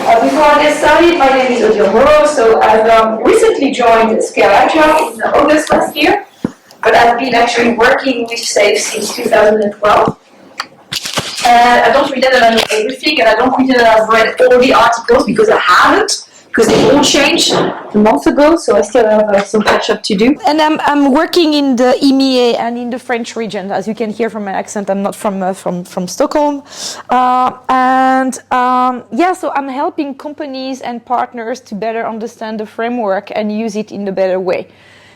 Before I get started, my name is Odile Moreau, so I've recently joined Scale Agile in August last year, but I've been actually working with SAFe since 2012. I don't pretend that I know everything, and I don't pretend that I've read all the articles, because I haven't, because they all changed a month ago, so I still have some catch-up to do. And I'm working in the EMEA and in the French region. As you can hear from my accent, I'm not from Stockholm. So I'm helping companies and partners to better understand the framework and use it in a better way.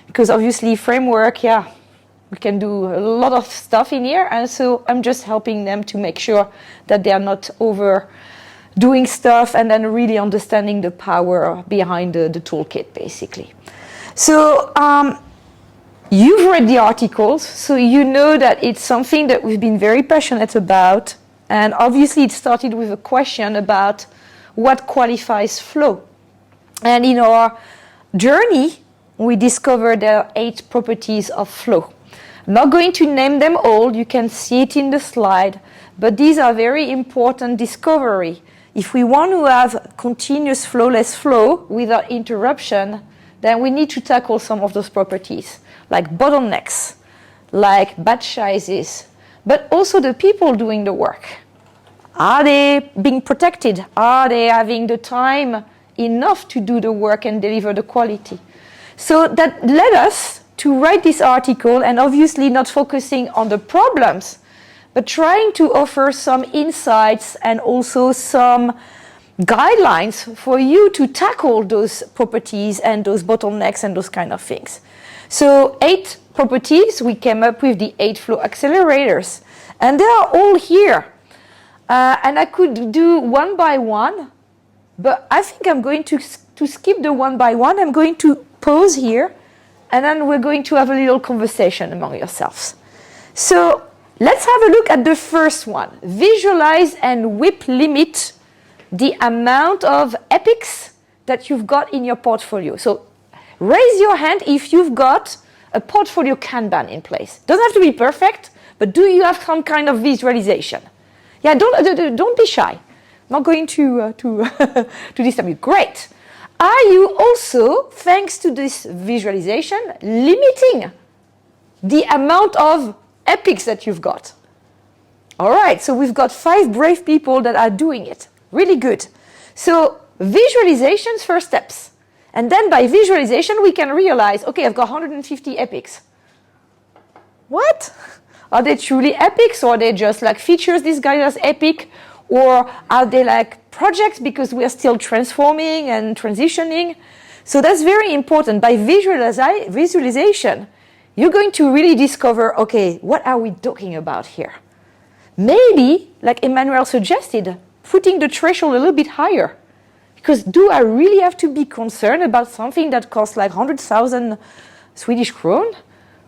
Because obviously framework, we can do a lot of stuff in here, and so I'm just helping them to make sure that they are not overdoing stuff and then really understanding the power behind the toolkit, basically. So you've read the articles, so you know that it's something that we've been very passionate about, and obviously it started with a question about what qualifies flow. And in our journey, we discovered there are 8 properties of flow. I'm not going to name them all, you can see it in the slide, but these are very important discovery. If we want to have continuous flawless flow without interruption, then we need to tackle some of those properties, like bottlenecks, like batch sizes, but also the people doing the work. Are they being protected? Are they having the time enough to do the work and deliver the quality? So that led us to write this article, and obviously not focusing on the problems, but trying to offer some insights and also some guidelines for you to tackle those properties and those bottlenecks and those kind of things. So 8 properties, we came up with the 8 flow accelerators, and they are all here. And I could do one by one, but I think I'm going to skip the one by one. I'm going to pause here, and then we're going to have a little conversation among yourselves. So let's have a look at the first one. Visualize and WIP limit the amount of epics that you've got in your portfolio. So raise your hand if you've got a portfolio Kanban in place. Doesn't have to be perfect, but do you have some kind of visualization? Yeah, don't be shy. I'm not going to disturb you. Great. Are you also, thanks to this visualization, limiting the amount of epics that you've got? All right, so we've got 5 brave people that are doing it. Really good. So visualization's first steps. And then by visualization, we can realize, okay, I've got 150 epics. What? Are they truly epics, or are they just like features disguised as epic? Or are they like projects because we are still transforming and transitioning? So that's very important. By visualization, you're going to really discover, okay, what are we talking about here? Maybe, like Emmanuel suggested, putting the threshold a little bit higher. Because do I really have to be concerned about something that costs like 100,000 Swedish kron?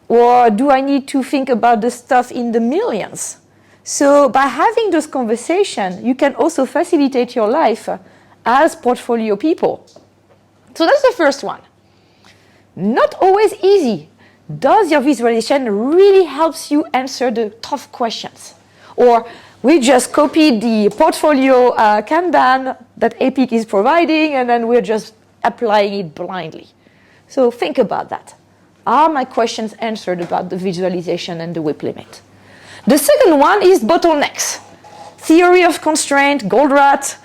Or do I need to think about the stuff in the millions? So by having those conversations, you can also facilitate your life as portfolio people. So that's the first one. Not always easy. Does your visualization really helps you answer the tough questions? Or we just copied the portfolio Kanban that Epic is providing, and then we're just applying it blindly. So think about that. Are my questions answered about the visualization and the WIP limit? The second one is bottlenecks. Theory of constraint, Goldratt.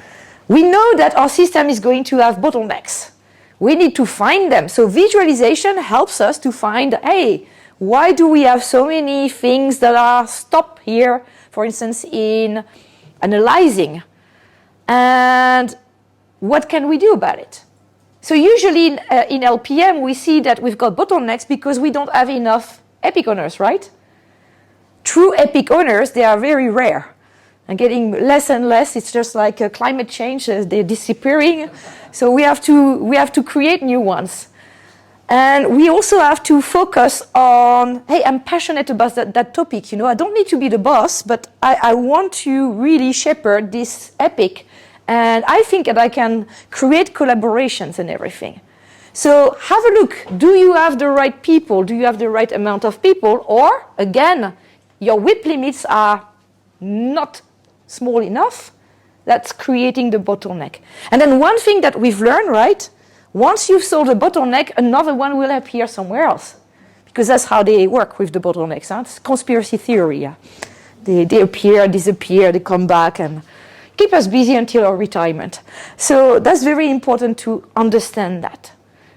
We know that our system is going to have bottlenecks. We need to find them. So visualization helps us to find, hey, why do we have so many things that are stopped here, for instance, in analyzing? And what can we do about it? So usually in LPM, we see that we've got bottlenecks because we don't have enough epic owners, right? True epic owners, they are very rare and getting less and less. It's just like climate change, they're disappearing. So we have to create new ones. And we also have to focus on, hey, I'm passionate about that topic. You know, I don't need to be the boss, but I want to really shepherd this epic. And I think that I can create collaborations and everything. So have a look. Do you have the right people? Do you have the right amount of people? Or, again, your WIP limits are not small enough. that's creating the bottleneck. And then one thing that we've learned, right? Once you've solved a bottleneck, another one will appear somewhere else. Because that's how they work with the bottlenecks. Huh? It's conspiracy theory. Yeah? They appear, disappear, they come back and keep us busy until our retirement. So that's very important to understand that.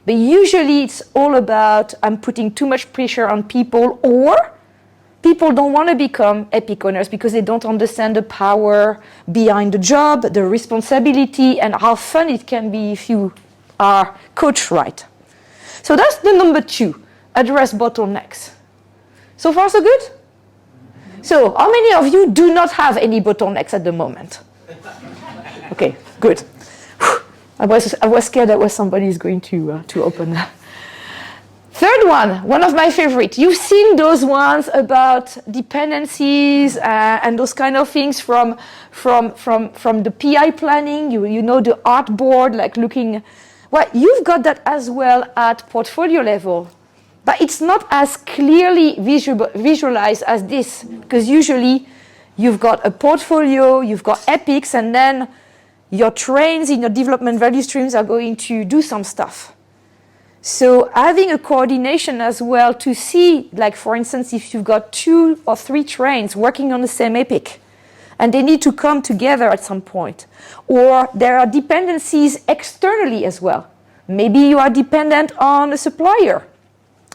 But usually it's all about I'm putting too much pressure on people, or people don't want to become epic owners because they don't understand the power behind the job, the responsibility, and how fun it can be if you are coached right. So that's the number 2, address bottlenecks. So far so good? So how many of you do not have any bottlenecks at the moment? Okay, good. I was scared that somebody is going to open that. Third one of my favorite. You've seen those ones about dependencies and those kind of things from the PI planning. You know the artboard, like looking. Well, you've got that as well at portfolio level, but it's not as clearly visualized as this, because usually you've got a portfolio, you've got epics, and then your trains in your development value streams are going to do some stuff. So having a coordination as well to see, like for instance, if you've got 2 or 3 trains working on the same epic, and they need to come together at some point. Or there are dependencies externally as well. Maybe you are dependent on a supplier,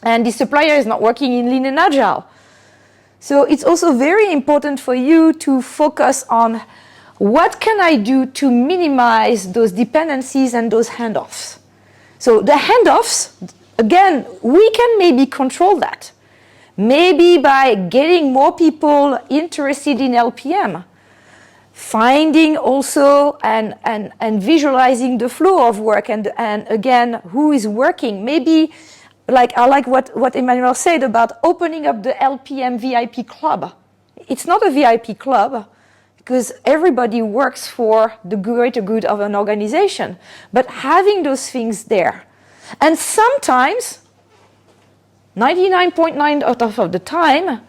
and the supplier is not working in Lean and Agile. So it's also very important for you to focus on what can I do to minimize those dependencies and those handoffs. So the handoffs, again, we can maybe control that. Maybe by getting more people interested in LPM, finding also and visualizing the flow of work and again, who is working. Maybe, like I like what Emmanuel said about opening up the LPM VIP club. It's not a VIP club because everybody works for the greater good of an organization, but having those things there. And sometimes, 99.9% of the time,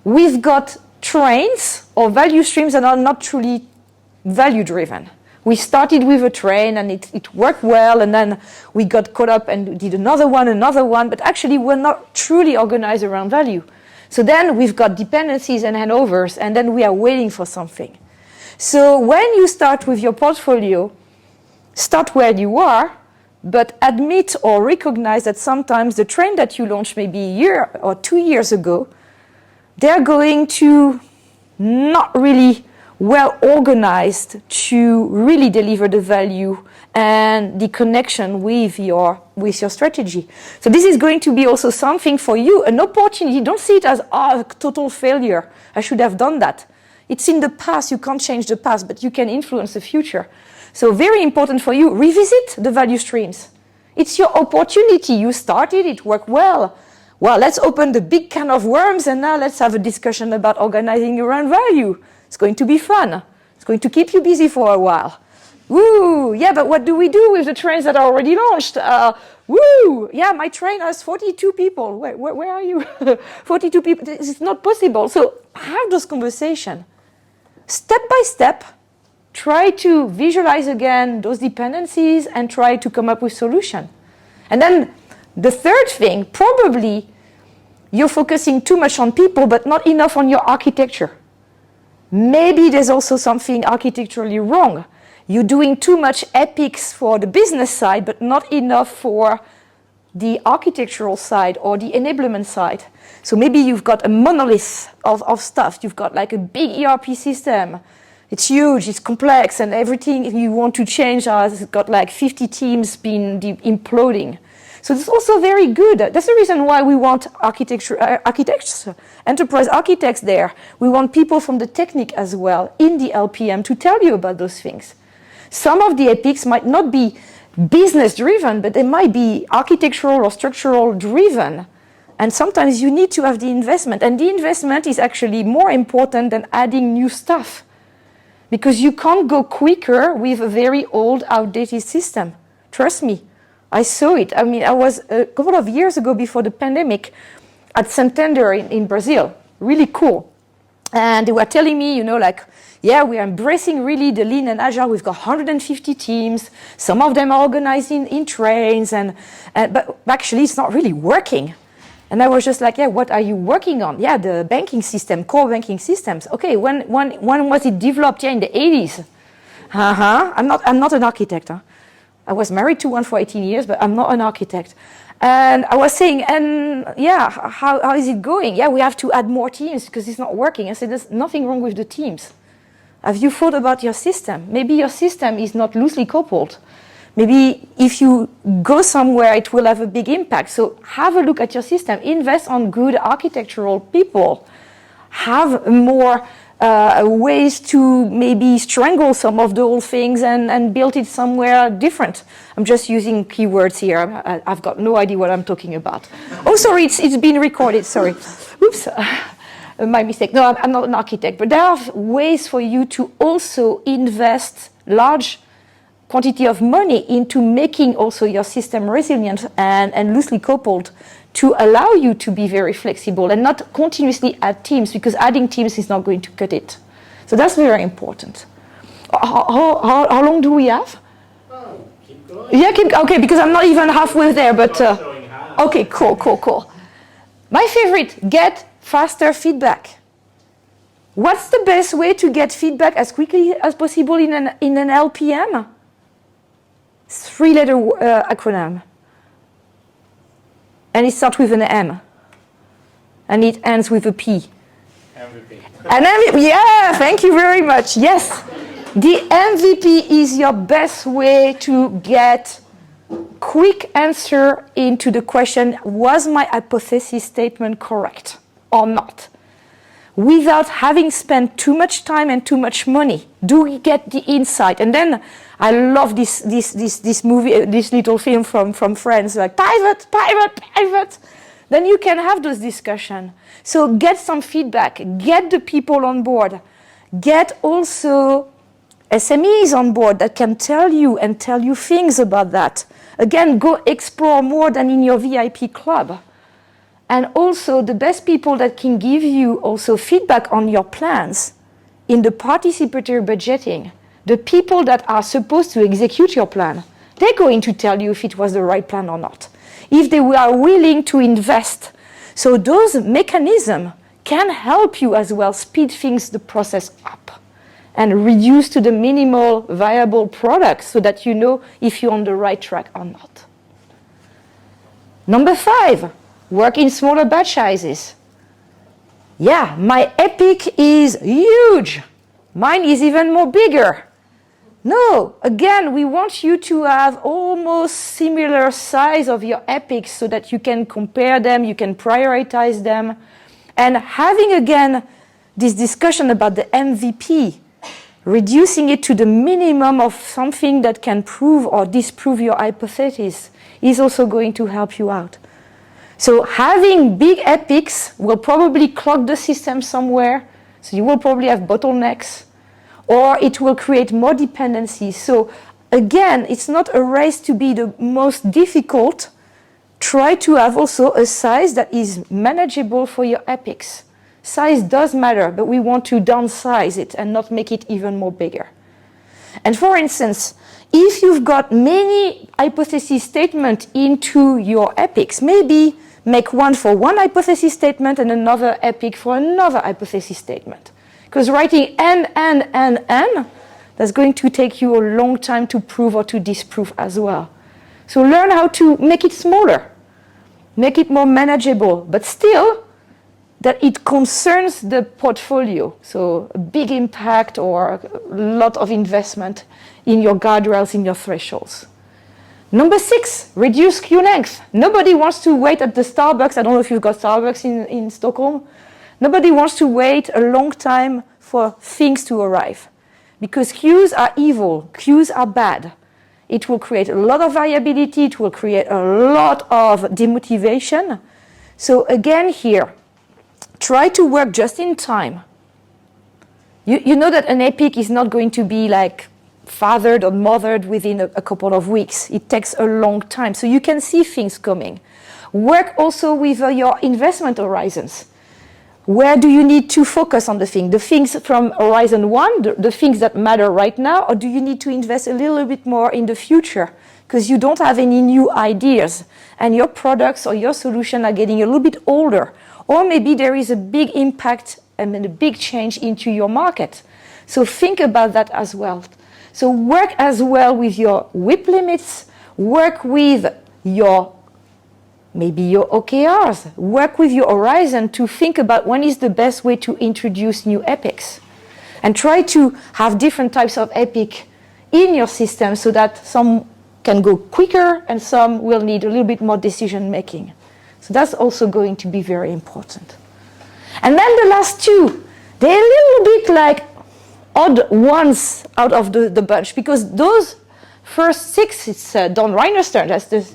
we've got trains or value streams that are not truly value-driven. We started with a train and it worked well, and then we got caught up and did another one, but actually we're not truly organized around value. So then we've got dependencies and handovers, and then we are waiting for something. So when you start with your portfolio, start where you are, but admit or recognize that sometimes the train that you launched maybe a year or 2 years ago, they're going to not really well organized to really deliver the value and the connection with your strategy. So this is going to be also something for you, an opportunity. Don't see it as a total failure. I should have done that. It's in the past. You can't change the past, but you can influence the future. So very important for you, revisit the value streams. It's your opportunity. You started, it worked well. Well, let's open the big can of worms and now let's have a discussion about organizing around value. It's going to be fun. It's going to keep you busy for a while. Woo! Yeah, but what do we do with the trains that are already launched? Woo! Yeah, my train has 42 people. Where are you? 42 people. It's not possible. So have those conversations. Step by step, try to visualize again those dependencies and try to come up with solution. And then the third thing, probably you're focusing too much on people but not enough on your architecture. Maybe there's also something architecturally wrong. You're doing too much epics for the business side but not enough for the architectural side or the enablement side. So maybe you've got a monolith of stuff. You've got like a big ERP system. It's huge, it's complex, and everything you want to change has got like 50 teams been imploding. So it's also very good. That's the reason why we want architects, enterprise architects there. We want people from the technique as well in the LPM to tell you about those things. Some of the epics might not be business driven, but they might be architectural or structural driven. And sometimes you need to have the investment. And the investment is actually more important than adding new stuff. Because you can't go quicker with a very old, outdated system. Trust me. I saw it. I mean, I was a couple of years ago before the pandemic at Santander in Brazil. Really cool. And they were telling me, like, yeah, we are embracing really the lean and agile. We've got 150 teams. Some of them are organized in trains, but actually it's not really working. And I was just like, yeah, what are you working on? Yeah, the banking system, core banking systems. Okay, when was it developed? Yeah, in the 80s. I'm not an architect. Huh? I was married to one for 18 years, but I'm not an architect. And I was saying, and yeah, how is it going? Yeah, we have to add more teams because it's not working. I said, there's nothing wrong with the teams. Have you thought about your system? Maybe your system is not loosely coupled. Maybe if you go somewhere, it will have a big impact. So have a look at your system. Invest on good architectural people. Have more ways to maybe strangle some of the old things and build it somewhere different. I'm just using keywords here. I've got no idea what I'm talking about. Oh, sorry, it's been recorded. Sorry. Oops. My mistake. No, I'm not an architect. But there are ways for you to also invest large quantity of money into making also your system resilient and loosely coupled to allow you to be very flexible and not continuously add teams, because adding teams is not going to cut it. So that's very important. How long do we have? Oh, keep going. Yeah, okay, because I'm not even halfway there, but okay, cool. My favorite, get faster feedback. What's the best way to get feedback as quickly as possible in an LPM? 3-letter acronym. And it starts with an M. And it ends with a P. MVP. An MVP, yeah, thank you very much. Yes, the MVP is your best way to get quick answer into the question, was my hypothesis statement correct or not? Without having spent too much time and too much money. Do we get the insight? And then I love this movie, this little film from France, like pivot. Then you can have those discussions. So get some feedback, get the people on board, get also SMEs on board that can tell you things about that. Again, go explore more than in your VIP club. And also the best people that can give you also feedback on your plans in the participatory budgeting, the people that are supposed to execute your plan, they're going to tell you if it was the right plan or not, if they are willing to invest. So those mechanisms can help you as well speed the process up and reduce to the minimal viable product so that you know if you're on the right track or not. Number 5. Work in smaller batch sizes. Yeah, my epic is huge. Mine is even more bigger. No, again, we want you to have almost similar size of your epics so that you can compare them, you can prioritize them. And having, again, this discussion about the MVP, reducing it to the minimum of something that can prove or disprove your hypothesis is also going to help you out. So having big epics will probably clog the system somewhere. So you will probably have bottlenecks, or it will create more dependencies. So again, it's not a race to be the most difficult. Try to have also a size that is manageable for your epics. Size does matter, but we want to downsize it and not make it even more bigger. And for instance, if you've got many hypothesis statements into your epics, maybe make one for one hypothesis statement and another epic for another hypothesis statement. Because writing n, that's going to take you a long time to prove or to disprove as well. So learn how to make it smaller, make it more manageable, but still that it concerns the portfolio. So a big impact or a lot of investment in your guardrails, in your thresholds. Number 6, reduce queue length. Nobody wants to wait at the Starbucks. I don't know if you've got Starbucks in Stockholm. Nobody wants to wait a long time for things to arrive. Because queues are evil. Queues are bad. It will create a lot of variability. It will create a lot of demotivation. So again here, try to work just in time. You know that an epic is not going to be like fathered or mothered within a couple of weeks. It takes a long time. So you can see things coming. Work also with your investment horizons. Where do you need to focus on the things from Horizon 1, the things that matter right now, or do you need to invest a little bit more in the future because you don't have any new ideas and your products or your solution are getting a little bit older, or maybe there is a big impact and a big change into your market. So think about that as well. So work as well with your WIP limits, work with maybe your OKRs, work with your horizon to think about when is the best way to introduce new epics. And try to have different types of epic in your system so that some can go quicker and some will need a little bit more decision making. So that's also going to be very important. And then the last two, they're a little bit like odd ones out of the bunch, because those first six, it's Don Reiner's turn. That's the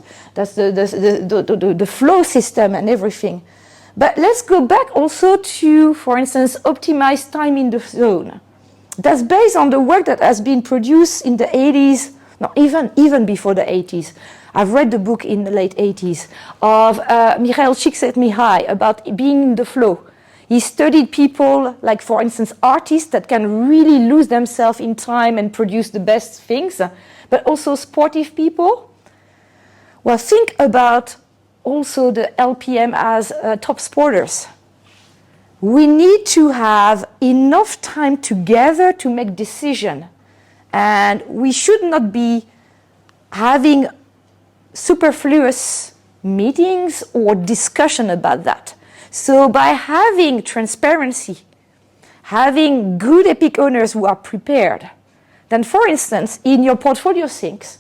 flow system and everything. But let's go back also to, for instance, optimize time in the zone. That's based on the work that has been produced in the 80s, no, even before the 80s. I've read the book in the late 80s of Michael Csikszentmihalyi about being in the flow. He studied people, like for instance, artists that can really lose themselves in time and produce the best things, but also sportive people. Well, think about also the LPM as top sporters. We need to have enough time together to make decisions. And we should not be having superfluous meetings or discussion about that. So by having transparency, having good epic owners who are prepared, then for instance, in your portfolio syncs,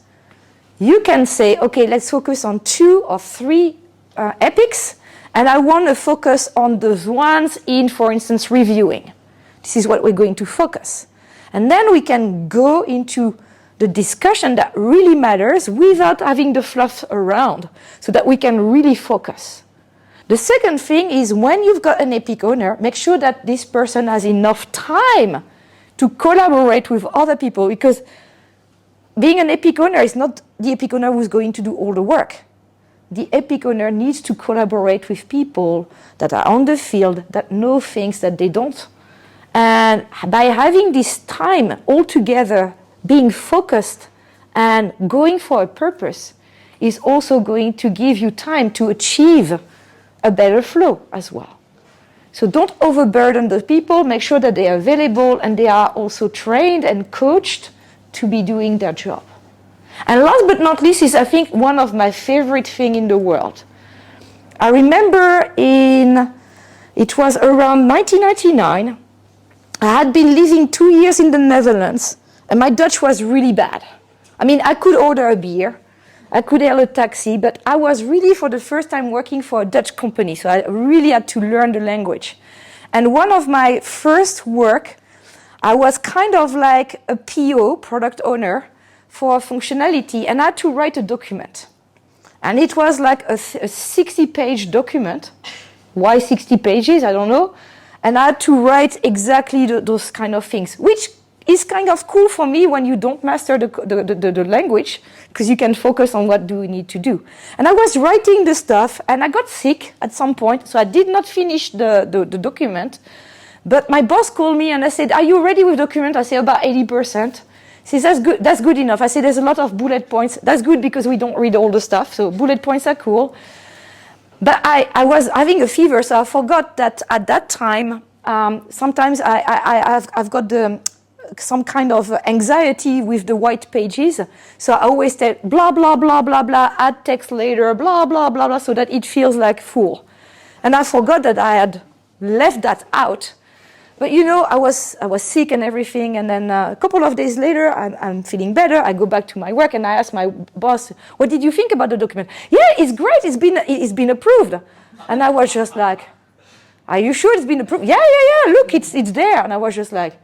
you can say, okay, let's focus on 2 or 3 epics, and I want to focus on those ones in, for instance, reviewing. This is what we're going to focus. And then we can go into the discussion that really matters without having the fluff around, so that we can really focus. The second thing is, when you've got an epic owner, make sure that this person has enough time to collaborate with other people, because being an epic owner is not the epic owner who's going to do all the work. The epic owner needs to collaborate with people that are on the field, that know things that they don't. And by having this time all together, being focused and going for a purpose, is also going to give you time to achieve a better flow as well. So don't overburden the people, make sure that they are available and they are also trained and coached to be doing their job. And last but not least is, I think, one of my favorite things in the world. I remember it was around 1999, I had been living 2 years in the Netherlands and my Dutch was really bad. I mean, I could order a beer, I could hail a taxi, but I was really for the first time working for a Dutch company, so I really had to learn the language. And one of my first work, I was kind of like a PO, product owner, for a functionality, and I had to write a document. And it was like a 60-page document. Why 60 pages? I don't know. And I had to write exactly those kind of things, which is kind of cool for me when you don't master the language, because you can focus on what do we need to do. And I was writing the stuff, and I got sick at some point, so I did not finish the document. But my boss called me and I said, "Are you ready with the document?" I said, "About 80%. He says, that's good enough." I said, "There's a lot of bullet points." That's good because we don't read all the stuff, so bullet points are cool. But I was having a fever, so I forgot that at that time, sometimes I've got some kind of anxiety with the white pages. So I always say blah, blah, blah, blah, blah, add text later, blah, blah, blah, blah, so that it feels like full. And I forgot that I had left that out. But you know, I was sick and everything, and then a couple of days later, I'm feeling better. I go back to my work, and I ask my boss, "What did you think about the document?" "Yeah, it's great. It's been approved." And I was just like, "Are you sure it's been approved?" Yeah. Look, it's there. And I was just like,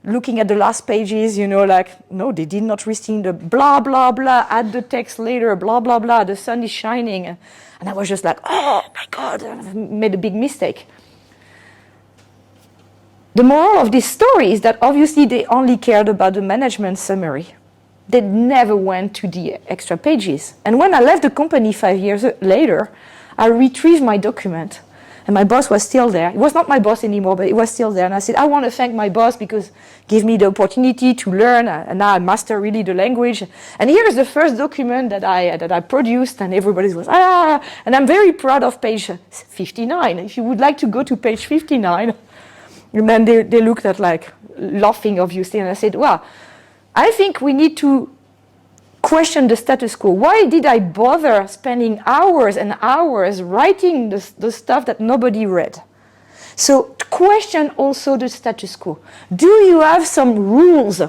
looking at the last pages, you know, like, no, they did not receive the blah, blah, blah, add the text later, blah, blah, blah, the sun is shining. And I was just like, oh my God, I've made a big mistake. The moral of this story is that obviously they only cared about the management summary. They never went to the extra pages. And when I left the company 5 years later, I retrieved my document. And my boss was still there. It was not my boss anymore, but it was still there. And I said, I want to thank my boss because give me the opportunity to learn. And now I master really the language. And here is the first document that I produced, and everybody was, and I'm very proud of page 59. If you would like to go to page 59. And then they looked at like laughing, obviously. And I said, well, I think we need to question the status quo. Why did I bother spending hours and hours writing the stuff that nobody read? So question also the status quo. Do you have some rules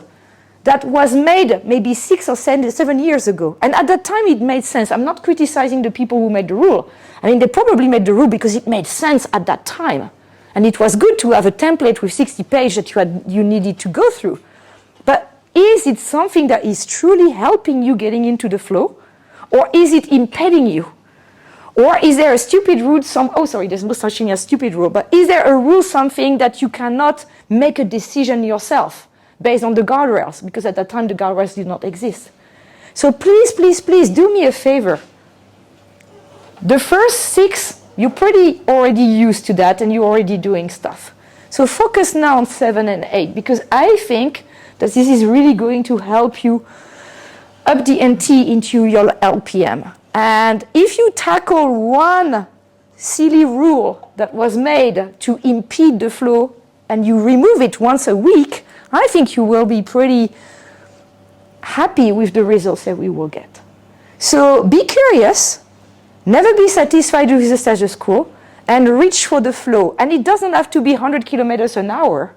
that was made maybe 6 or 7 years ago? And at that time it made sense. I'm not criticizing the people who made the rule. I mean, they probably made the rule because it made sense at that time. And it was good to have a template with 60 pages that you needed to go through. But is it something that is truly helping you getting into the flow? Or is it impeding you? Or is there a stupid rule, there's no such thing as stupid rule, but is there a rule, something that you cannot make a decision yourself based on the guardrails? Because at that time the guardrails did not exist. So please, please, please do me a favor. The first 6, you're pretty already used to that and you're already doing stuff. So focus now on 7 and 8, because I think that this is really going to help you up the ante into your LPM. And if you tackle one silly rule that was made to impede the flow and you remove it once a week, I think you will be pretty happy with the results that we will get. So be curious, never be satisfied with the status quo, and reach for the flow. And it doesn't have to be 100 kilometers an hour.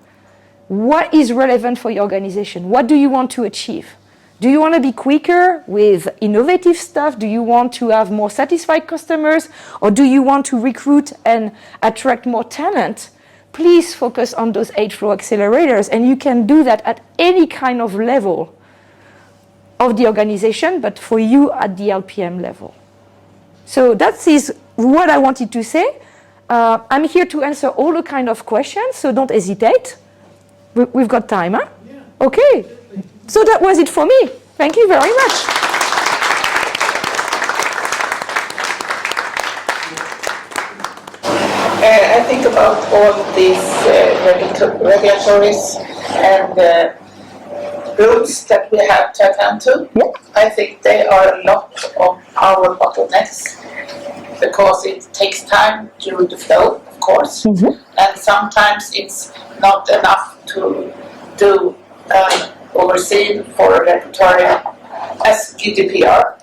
What is relevant for your organization? What do you want to achieve? Do you want to be quicker with innovative stuff? Do you want to have more satisfied customers? Or do you want to recruit and attract more talent? Please focus on those 8 flow accelerators, and you can do that at any kind of level of the organization, but for you at the LPM level. So that is what I wanted to say. I'm here to answer all the kind of questions, so don't hesitate. We've got time, huh? Yeah. Okay. So that was it for me. Thank you very much. I think about all these regulatories and rules that we have to attend to. Yeah. I think they are a lot of our bottlenecks because it takes time during the flow, of course, and sometimes it's not enough to do overseen for a regulatory as GDPR.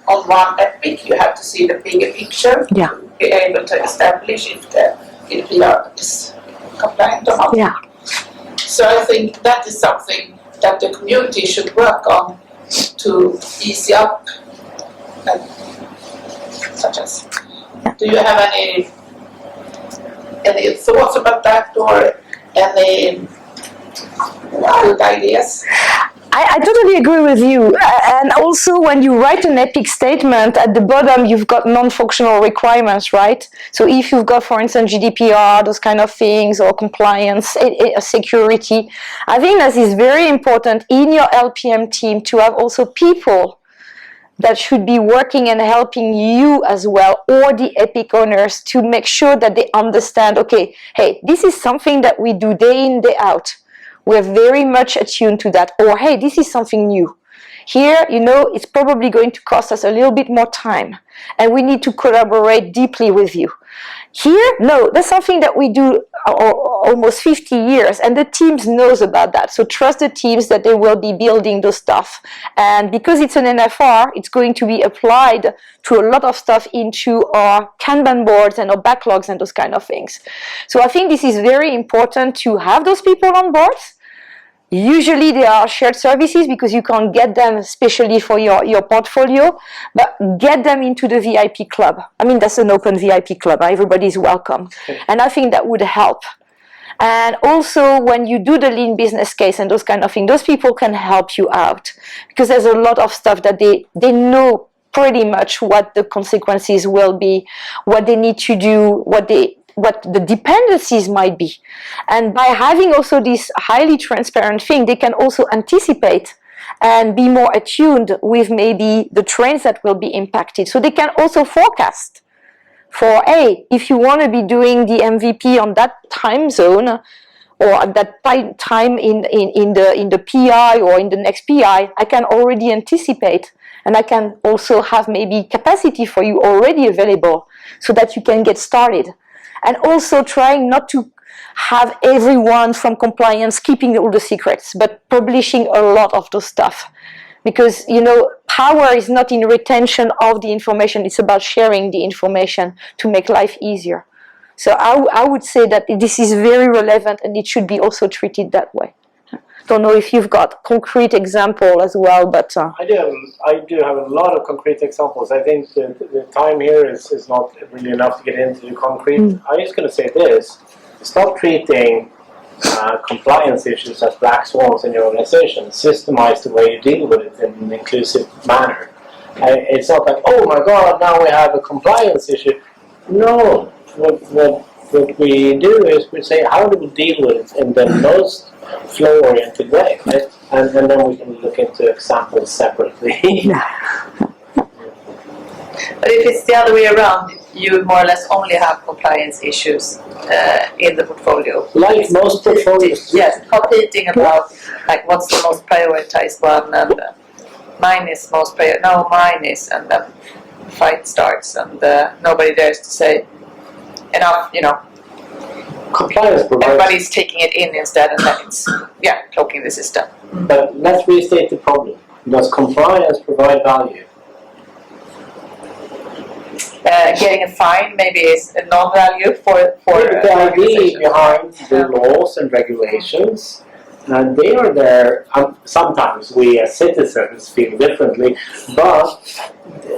On one epic, you have to see the bigger picture to be able to establish if the GDPR is compliant or not. Yeah. So I think that is something that the community should work on to ease up, such as. Do you have any thoughts about that, or any good ideas? I totally agree with you. And also when you write an epic statement, at the bottom you've got non-functional requirements, right? So if you've got, for instance, GDPR, those kind of things, or compliance, security, I think that is very important in your LPM team to have also people that should be working and helping you as well, or the epic owners, to make sure that they understand, okay, hey, this is something that we do day in, day out. We're very much attuned to that. Or, hey, this is something new. Here, it's probably going to cost us a little bit more time, and we need to collaborate deeply with you. Here, no, that's something that we do almost 50 years, and the teams knows about that. So trust the teams that they will be building those stuff. And because it's an NFR, it's going to be applied to a lot of stuff into our Kanban boards and our backlogs and those kind of things. So I think this is very important to have those people on board. Usually they are shared services because you can't get them especially for your portfolio, but get them into the VIP club. I mean, that's an open VIP club. Everybody is welcome. And I think that would help. And also when you do the lean business case and those kind of things, those people can help you out because there's a lot of stuff that they know pretty much what the consequences will be, what they need to do, what the dependencies might be. And by having also this highly transparent thing, they can also anticipate and be more attuned with maybe the trends that will be impacted. So they can also forecast for, hey, if you want to be doing the MVP on that time zone or at that time in the PI or in the next PI, I can already anticipate, and I can also have maybe capacity for you already available so that you can get started. And also trying not to have everyone from compliance keeping all the secrets, but publishing a lot of those stuff. Because, power is not in retention of the information, it's about sharing the information to make life easier. So I would say that this is very relevant and it should be also treated that way. Don't know if you've got concrete example as well, but... I do have a lot of concrete examples. I think the time here is not really enough to get into the concrete. I'm just going to say this. Stop treating compliance issues as black swans in your organization. Systemize the way you deal with it in an inclusive manner. It's not like, oh my god, now we have a compliance issue. No. What we do is we say, how do we deal with it in the most flow-oriented way, right? And then we can look into examples separately. But if it's the other way around, you more or less only have compliance issues in the portfolio. Like most portfolios. Yes, competing about like what's the most prioritized one, and mine is most prior. No, mine is, and then the fight starts, and nobody dares to say enough. Compliance provides. Everybody's taking it in instead, and then it's cloaking the system. But let's restate the problem. Does compliance provide value? Getting a fine maybe is a non-value for the idea behind the laws and regulations, and they are there. Sometimes we as citizens feel differently, but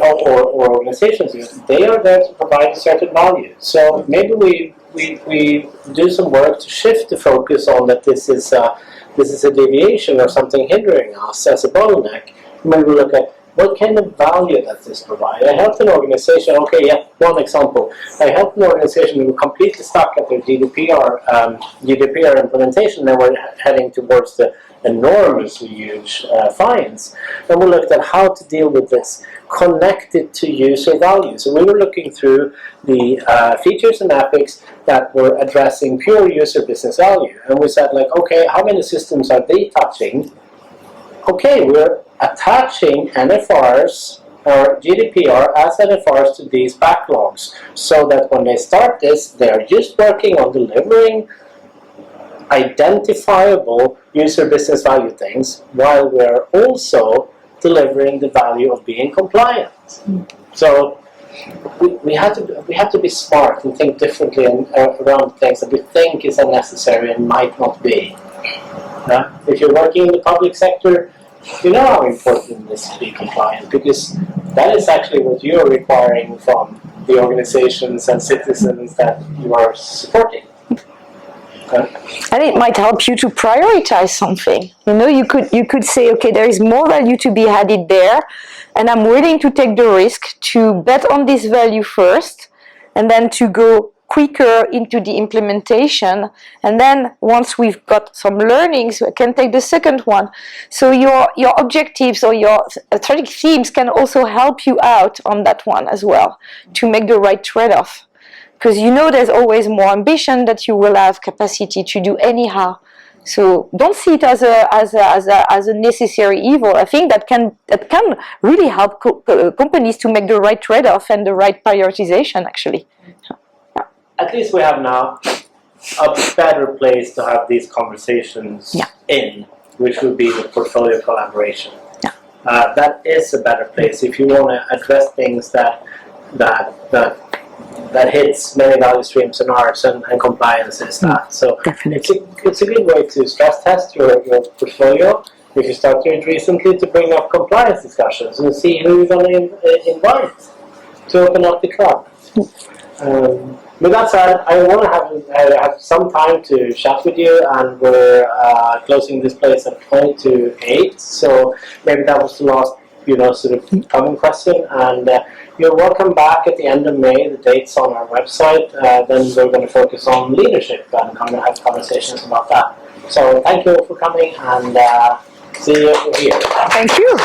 or organizations, they are there to provide a certain value. So maybe we do some work to shift the focus on that this is a deviation or something hindering us as a bottleneck. Maybe look at what kind of value does this provide? I helped an organization, one example. I helped an organization who were completely stuck at their GDPR implementation. They were heading towards the enormously huge fines. And we looked at how to deal with this, connected to user value. So we were looking through the features and epics that were addressing pure user business value. And we said, how many systems are they touching? Okay, we're attaching NFRs or GDPR as NFRs to these backlogs so that when they start this, they're just working on delivering identifiable user business value things while we're also delivering the value of being compliant. So we have to be smart and think differently around things that we think is unnecessary and might not be. If you're working in the public sector, you know how important it is to be compliant, because that is actually what you are requiring from the organizations and citizens that you are supporting. And it might help you to prioritize something. You could say, okay, there is more value to be added there, and I'm willing to take the risk to bet on this value first, and then to go quicker into the implementation, and then once we've got some learnings, we can take the second one. So your objectives or your strategic themes can also help you out on that one as well, to make the right trade-off. Because there's always more ambition that you will have capacity to do anyhow. So don't see it as a necessary evil. I think that can really help companies to make the right trade-off and the right prioritization, actually. At least we have now a better place to have these conversations in, which would be the portfolio collaboration. That is a better place if you want to address things that hits many value streams and arts and compliance and stuff. So it's a good way to stress test your portfolio. If you started it recently, to bring up compliance discussions and see who you're going to invite to open up the club. With that said, I want to have some time to chat with you, and we're closing this place at 20 to 8. So maybe that was the last, sort of common question. And you're welcome back at the end of May. The date's on our website. Then we're going to focus on leadership, and I'm going to have conversations about that. So thank you all for coming, and see you here. Thank you.